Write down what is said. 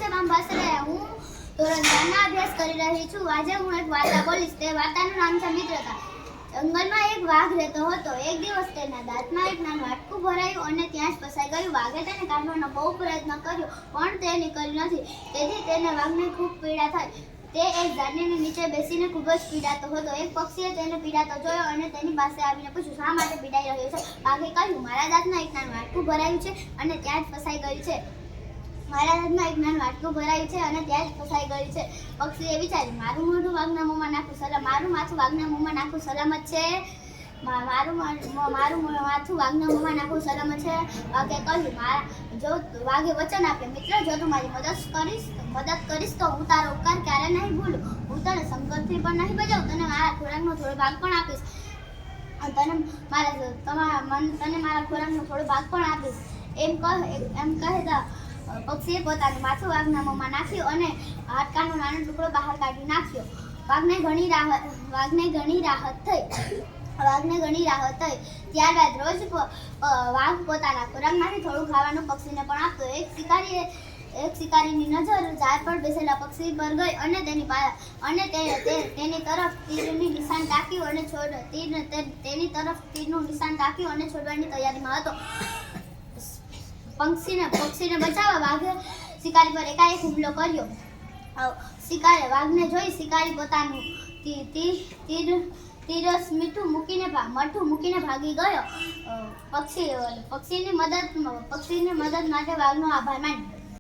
છે બાંબાસરે. હું ધોરણ 4 ના અભ્યાસ કરી રહી છું. આજે હું એક વાર્તા બોલીશ. તે વાર્તાનું નામ છે મિત્રતા. જંગલમાં એક વાઘ રહેતો હતો. એક દિવસ તેના દાંતમાં એક નાનું હાડકું ભરાયું અને ત્યાં જ ફસાઈ ગયું. વાઘે તેને કાઢવાનો બહુ પ્રયત્ન કર્યો, પણ તે નીકળ્યું નથી. તેથી તેને વાઘને ખૂબ પીડા થઈ. તે એક ઝાડની નીચે બેસીને ખૂબ જ પીડાતો હતો. એક પક્ષીએ તેને પીડાતો જોયો અને તેની પાસે આવીને પૂછ્યું, શા માટે પીડાઈ રહ્યો છે? વાઘે કહ્યું, મારા દાંતમાં એક નાનું હાડકું ભરાયું છે અને ત્યાં જ ફસાઈ ગયું છે. મારા દાંતમાં એક નાનું હાડકું ભરાયું છે અને ત્યાં જ ફસાઈ ગયું છે. પક્ષીએ વિચાર્યું, મારું મોઢું વાઘના મોંમાં નાખું મારું માથું વાઘના મોંમાં નાખવું સલામત છે. મારું માથું વાઘના મોંમાં નાખવું સલામત છે. વાઘે કહ્યું, વાઘે વચન આપ્યું, મિત્ર, જો તું મારી મદદ કરીશ તો હું તારો ઉપકાર ક્યારે નહીં ભૂલું. હું તને સંકટથી પણ નહીં બચાવું. તને મારા ખોરાકનો થોડો ભાગ પણ આપીશ. તને મારા ખોરાકનો થોડો ભાગ પણ આપીશ. એમ કહેતા પક્ષીએ પોતાનું માથું વાઘના મોંમાં નાખ્યું અને હાડકાનો નાનો ટુકડો બહાર કાઢી નાખ્યો. વાઘને ઘણી રાહત થઈ. ત્યારબાદ રોજ વાઘ પોતાના ખોરાકમાંથી થોડું ખાવાનું પક્ષીને પણ આપતો. એક શિકારીની નજર ઝાડ પર બેસેલા પક્ષી પર ગઈ અને તેની તરફ તીરનું નિશાન તાક્યું અને છોડવાની તૈયારીમાં હતો. પક્ષીને બચાવવા વાઘે શિકારી પર એકાએક હુમલો કર્યો. વાઘને જોઈ શિકારી પોતાનું તીરસ મઠું મૂકીને ભાગી ગયો. પક્ષીની મદદ માટે વાઘનો આભાર માન્યો.